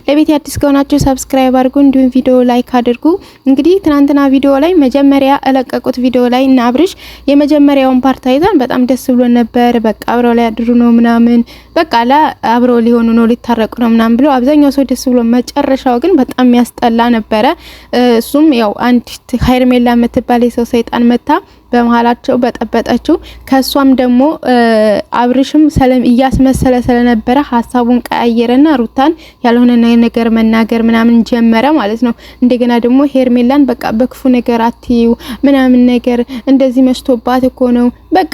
ለቤት አዲስ ከሆናችሁ ሰብስክራይብ አድርጉ፣ እንዲሁም ቪዲዮ ላይክ አድርጉ። እንግዲህ ትናንትና ቪዲዮ ላይ መጀመሪያ እለቀቁት ቪዲዮ ላይ እና አብርሽ የመጀመሪያውን ፓርት አይተን በጣም ደስ ብሎ ነበር። በቃ አብረው ላይ ያድሩ ነው ምናምን በቃ አብረው ሊሆኑ ነው ሊታረቁ ነው ምናምን ብሎ አብዛኛው ሰው ደስ ብሎ፣ መጨረሻው ግን በጣም ያስጠላ ነበረ። እሱም ያው አንድ ሄርሜላ የምትባል የሰው ሰይጣን መታ በመሃላቸው በጠበጠችው። ከሷም ደግሞ አብርሽም ሰለም እያስመሰለ ስለነበረ ሀሳቡን ቀያየረና ሩታን ያልሆነ ነገር መናገር ምናምን ጀመረ ማለት ነው። እንደገና ደግሞ ሄርሜላን በቃ በክፉ ነገር አትዩ ምናምን ነገር እንደዚህ መሽቶባት እኮ ነው በቃ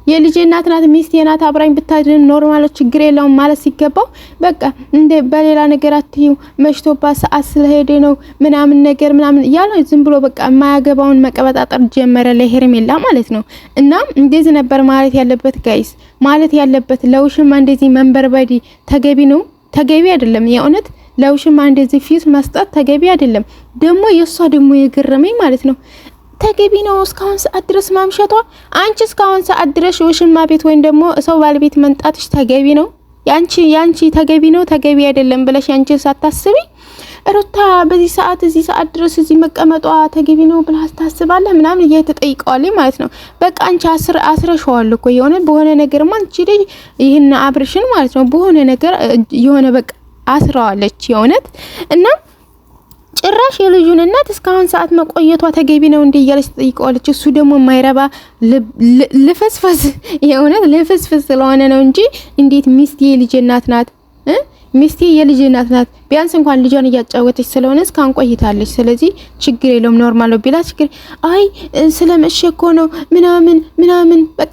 የልጄ እናት ናት ሚስቴ ናት አብራኝ ብታድን ኖርማል ችግር የለውም ማለት ሲገባው በቃ እንደ በሌላ ነገር አትዩ መሽቶባት ሰዓት ስለሄደ ነው ምናምን ነገር ምናምን ያለው ዝም ብሎ በቃ የማያገባውን መቀበጣጠር ጀመረ ለሄርሜላ ማለት ነው። እና እንደዚህ ነበር ማለት ያለበት ጋይስ፣ ማለት ያለበት ለውሽማ እንደዚህ መንበርበዲ ተገቢ ነው? ተገቢ አይደለም። የእውነት ለውሽማ እንደዚህ ፊት መስጠት ተገቢ አይደለም። ደግሞ የሷ ደግሞ የገረመኝ ማለት ነው ተገቢ ነው እስካሁን ሰዓት ድረስ ማምሸቷ። አንቺ እስካሁን ሰዓት ድረስ ውሽማ ቤት ወይም ደግሞ ሰው ባለቤት መንጣትሽ ተገቢ ነው? ያንቺ ተገቢ ነው ተገቢ አይደለም ብለሽ ያንቺ ሳታስቢ ሩታ በዚህ ሰዓት እዚህ ሰዓት ድረስ እዚህ መቀመጧ ተገቢ ነው ብለህ ታስባለህ ምናምን እየተጠይቀዋለኝ ማለት ነው። በቃ አንቺ አስረሽዋል እኮ የሆነ በሆነ ነገር አንቺ ልጅ ይሄን አብርሽን ማለት ነው በሆነ ነገር የሆነ በቃ አስራዋለች የሆነት እና ጭራሽ የልጁን እናት እስካሁን ሰዓት መቆየቷ ተገቢ ነው እንዴ እያለች ተጠይቀዋለች። እሱ ደግሞ የማይረባ ልፍስፍስ የሆነ ልፍስፍስ ስለሆነ ነው እንጂ እንዴት ሚስቴ የልጅ እናት ናት ሚስቴ የልጅ እናት ናት ቢያንስ እንኳን ልጇን እያጫወተች ስለሆነ እስካሁን ቆይታለች። ስለዚህ ችግር የለውም ኖርማል ነው ቢላ ችግር አይ ስለመሸኮ ነው ምናምን በቃ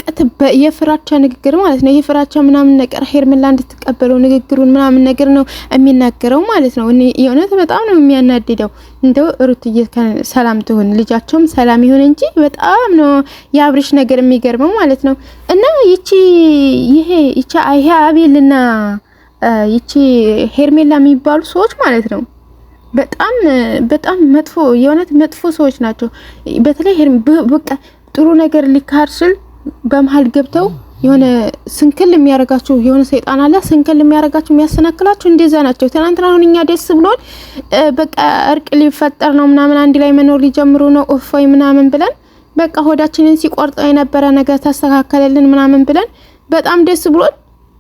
የፍራቻ ንግግር ማለት ነው። የፍራቻ ምናምን ነገር ሄርሜላ እንድትቀበለው ንግግሩን ምናምን ነገር ነው የሚናገረው ማለት ነው። እኔ የሆነት በጣም ነው የሚያናድደው። እንደው ሩትዬ ሰላም ትሁን ልጃቸውም ሰላም ይሁን እንጂ በጣም ነው የአብርሽ ነገር የሚገርመው ማለት ነው። እና ይሄ አቤልና ይቺ ሄርሜላ የሚባሉ ሰዎች ማለት ነው በጣም መጥፎ የሆነት መጥፎ ሰዎች ናቸው። በተለይ በቃ ጥሩ ነገር ሊካርሽል በመሃል ገብተው የሆነ ስንክል የሚያረጋቸው የሆነ ሰይጣን አለ ስንክል የሚያረጋቸው የሚያሰናክላቸው እንደዛ ናቸው። ትናንትና አሁን እኛ ደስ ብሎን በቃ እርቅ ሊፈጠር ነው ምናምን አንድ ላይ መኖር ሊጀምሩ ነው ኦፋይ ምናምን ብለን በቃ ሆዳችንን ሲቆርጠው የነበረ ነገር ተስተካከለልን ምናምን ብለን በጣም ደስ ብሎን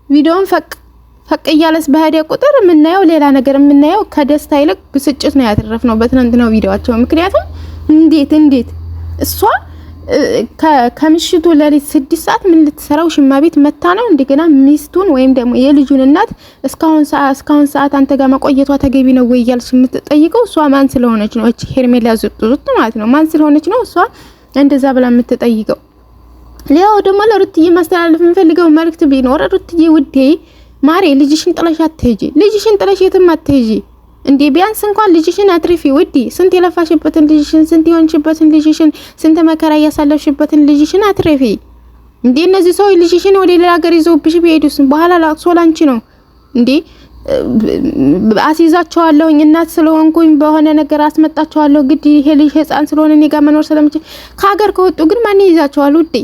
ቪዲዮን ፈቅ እያለስ በሄደ ቁጥር የምናየው ሌላ ነገር የምናየው ከደስታ ይልቅ ብስጭት ነው ያተረፍነው በትናንትናው ቪዲዮአቸው። ምክንያቱም እንዴት እሷ ከምሽቱ ለሊት 6 ሰዓት ምን ልትሰራው ሽማ ቤት መታ ነው እንደገና ሚስቱን ወይም ደግሞ የልጁን እናት እስካሁን ሰዓት አንተ ጋር መቆየቷ ተገቢ ነው ወይ እያልሽ የምትጠይቀው እሷ ማን ስለሆነች ነው? እቺ ሄርሜላ ዙጥ ማለት ነው ማን ስለሆነች ነው እሷ እንደዛ ብላ የምትጠይቀው? ሌላው ደግሞ ለሩትዬ ማስተላለፍ የምፈልገው መልእክት ቢኖር ሩትዬ ውዴ ማሬ ልጅሽን ጥለሽ አትሄጂ። ልጅሽን ጥለሽ የትም አትሄጂ እንዴ ቢያንስ እንኳን ልጅሽን አትርፊ ውዴ። ስንት የለፋሽበትን ልጅሽን ስንት የሆንሽበትን ልጅሽን ስንት መከራ ያሳለፍሽበትን ልጅሽን አትርፊ እንዴ። እነዚህ ሰው ልጅሽን ወደ ሌላ ሀገር ይዘውብሽ ቢሄዱስ በኋላ ላቅሶ ላንቺ ነው እንዴ። አስይዛቸዋለሁ እናት ስለሆንኩኝ በሆነ ነገር አስመጣቸዋለሁ ግድ ይሄ ልጅ ህፃን ስለሆነ እኔ ጋር መኖር ስለምችል ከሀገር ከወጡ ግን ማን ይይዛቸዋል ውዴ?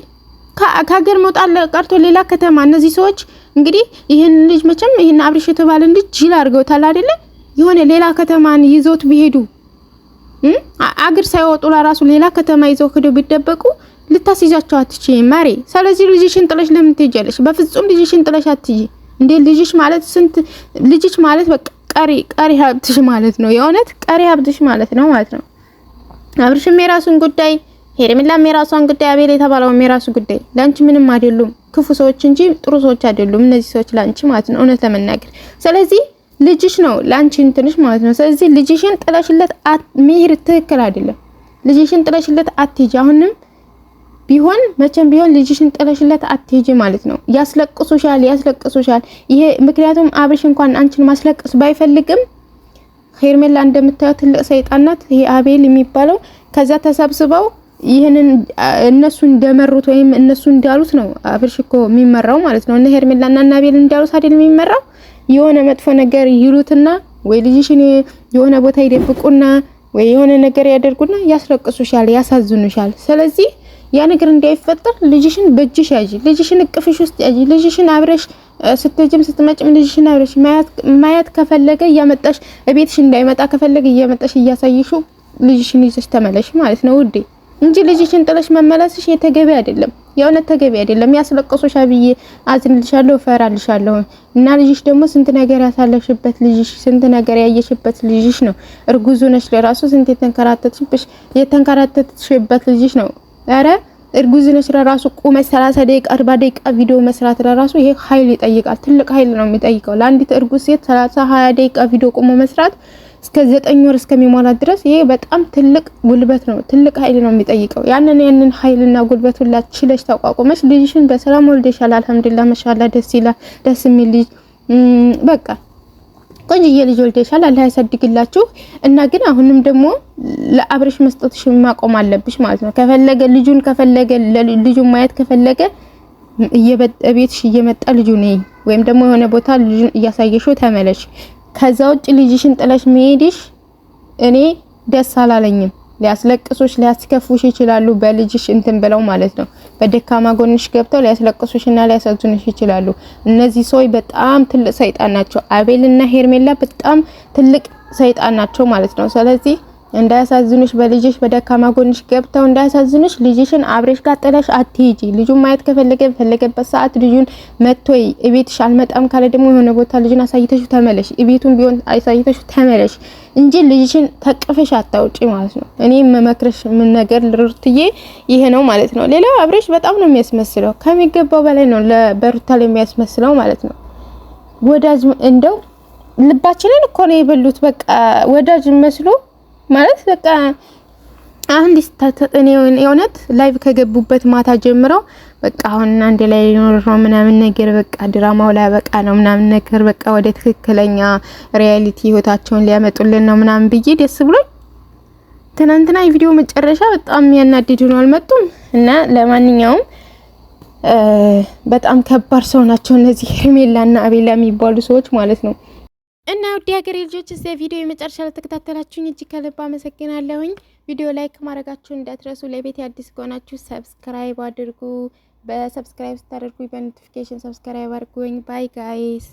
ከሀገር መውጣት ቀርቶ ሌላ ከተማ እነዚህ ሰዎች እንግዲህ ይሄን ልጅ መቼም ይሄን አብርሽ የተባለን ልጅ ጅል አድርገውታል አይደለ? የሆነ ሌላ ከተማን ይዞት ቢሄዱ አገር ሳይወጡ ለራሱ ሌላ ከተማ ይዘው ሄደው ቢደበቁ ልታስይዛቸው አትችይም ማሬ። ስለዚህ ልጅሽን ጥለሽ ለምን ትሄጃለሽ? በፍጹም ልጅሽን ጥለሽ አትሄጂ እንዴ። ልጅሽ ማለት በቃ ቀሪ ሀብትሽ ማለት ነው። የእውነት ቀሪ ሀብትሽ ማለት ነው ነው። አብርሽም የራሱን ጉዳይ ሄርሜላም የራሷን ጉዳይ አቤል የተባለው የራሱ ጉዳይ። ላንቺ ምንም አይደሉም ክፉ ሰዎች እንጂ ጥሩ ሰዎች አይደሉም እነዚህ ሰዎች ላንቺ ማለት ነው እውነት ለመናገር። ስለዚህ ልጅሽ ነው ላንቺ እንትንሽ ማለት ነው። ስለዚህ ልጅሽን ጥለሽለት መሄድ ትክክል አይደለም። ልጅሽን ጥለሽለት አትሄጂ። አሁንም ቢሆን መቼም ቢሆን ልጅሽን ጥለሽለት አትሄጂ ማለት ነው። ያስለቅሱሻል። ይሄ ምክንያቱም አብርሽ እንኳን አንቺን ማስለቅስ ባይፈልግም ሄርሜላ እንደምታዩት ትልቅ ሰይጣን ናት። ይሄ አቤል የሚባለው ከዛ ተሰብስበው ይሄንን እነሱ እንደመሩት ወይም እነሱ እንዳሉት ነው አብርሽ እኮ የሚመራው ማለት ነው። እነ ሄርሜላና እና አቤል እንዳሉት አይደል የሚመራው። የሆነ መጥፎ ነገር ይሉትና ወይ ልጅሽን የሆነ ቦታ ይደብቁና ወይ የሆነ ነገር ያደርጉና ያስለቅሱሻል፣ ያሳዝኑሻል። ስለዚህ ያ ነገር እንዳይፈጠር ልጅሽን በእጅሽ ያዢ፣ ልጅሽን እቅፍሽ ውስጥ ያዢ፣ ልጅሽን አብረሽ ስትጀም ስትመጭም ልጅሽን አብረሽ ማያት ከፈለገ እያመጣሽ እቤትሽ እንዳይመጣ ከፈለገ እያመጣሽ እያሳይሽው ልጅሽን ይዘሽ ተመለሽ ማለት ነው ውዴ እንጂ ልጅሽን ጥለሽ መመለስሽ የተገቢ አይደለም። የእውነት ተገቢ አይደለም። ያስለቀሶሽ አብዬ አዝንልሻለሁ፣ እፈራልሻለሁ እና ልጅሽ ደግሞ ስንት ነገር ያሳለፍሽበት ልጅሽ ስንት ነገር ያየሽበት ልጅሽ ነው። እርጉዙ ነሽ ለራሱ ስንት የተንከራተትሽበት ልጅሽ ነው። አረ እርጉዝ ነሽ ለራሱ ቁመሽ 30 ደቂቃ 40 ደቂቃ ቪዲዮ መስራት ለራሱ ይሄ ኃይል ይጠይቃል። ትልቅ ኃይል ነው የሚጠይቀው። ለአንዲት እርጉዝ ሴት 30 20 ደቂቃ ቪዲዮ ቁሞ መስራት እስከ 9 ወር እስከሚሞላት ድረስ ይሄ በጣም ትልቅ ጉልበት ነው። ትልቅ ኃይል ነው የሚጠይቀው። ያንን ኃይልና ጉልበት ሁላ ችለሽ ተቋቁመሽ ልጅሽን በሰላም ወልደሻል። አልሐምዱሊላህ ማሻአላ ደስ ይላል። ደስ የሚል ልጅ በቃ ቆንጆዬ ልጅ ወልደሻል። አላህ ያሳድግላችሁ እና ግን አሁንም ደግሞ ለአብርሽ መስጠትሽ ማቆም አለብሽ ማለት ነው። ከፈለገ ልጁን ማየት ከፈለገ ቤትሽ እየመጣ ልጁ ነይ ወይም ደግሞ የሆነ ቦታ ልጁን እያሳየሽው ተመለሽ። ከዛ ውጭ ልጅሽን ጥለሽ መሄድሽ እኔ ደስ አላለኝም። ሊያስለቅሱሽ ሊያስከፉሽ ይችላሉ በልጅሽ እንትን ብለው ማለት ነው። በደካማ ጎንሽ ገብተው ሊያስለቅሱሽና ሊያሳዝኑሽ ይችላሉ። እነዚህ ሰዎች በጣም ትልቅ ሰይጣን ናቸው። አቤልና ሄርሜላ በጣም ትልቅ ሰይጣን ናቸው ማለት ነው። ስለዚህ እንዳያሳዝኑሽ በልጅሽ በደካማ ጎንሽ ገብተው እንዳያሳዝኑሽ ልጅሽን አብረሽ ጋር ጥለሽ አትሂጂ። ልጁን ማየት ፈለገበት ሰዓት ልጁን መጥቶይ እቤትሽ አልመጣም ካለ ደግሞ የሆነ ቦታ ልጅን አሳይተሽ ተመለሽ። እቤቱን ቢሆን አሳይተሽ ተመለሽ እንጂ ልጅሽን ተቅፈሽ አታውጪ ማለት ነው። እኔ መመክረሽ ምን ነገር ልሩትዬ ይሄ ነው ማለት ነው። ሌላው አብረሽ በጣም ነው የሚያስመስለው፣ ከሚገባው በላይ ነው ለበሩታ ላይ የሚያስመስለው ማለት ነው። ወዳጅ እንደው ልባችንን እኮ ነው የበሉት። በቃ ወዳጅ መስሎ ማለት በቃ አሁን ዲስታተኔ የሆነት ላይቭ ከገቡበት ማታ ጀምረው በቃ አሁን አንድ ላይ ሊኖር ነው ምናምን ነገር በቃ ድራማው ላይ በቃ ነው ምናምን ነገር በቃ ወደ ትክክለኛ ሪያሊቲ ህይወታቸውን ሊያመጡልን ነው ምናምን ብዬ ደስ ብሎኝ ትናንትና የቪዲዮ መጨረሻ በጣም ያናድዱ ነው አልመጡም። እና ለማንኛውም በጣም ከባድ ሰው ናቸው እነዚህ ሄርሜላና አቤላ የሚባሉ ሰዎች ማለት ነው። እና ውድ ሀገሬ ልጆች እዚህ ቪዲዮ የመጨረሻ ለተከታተላችሁኝ እጅግ ከልብ አመሰግናለሁኝ። ቪዲዮ ላይክ ማድረጋችሁን እንዳትረሱ። ለቤት አዲስ ከሆናችሁ ሰብስክራይብ አድርጉ። በሰብስክራይብ ስታደርጉ በኖቲፊኬሽን ሰብስክራይብ አድርጉኝ። ባይ ጋይስ።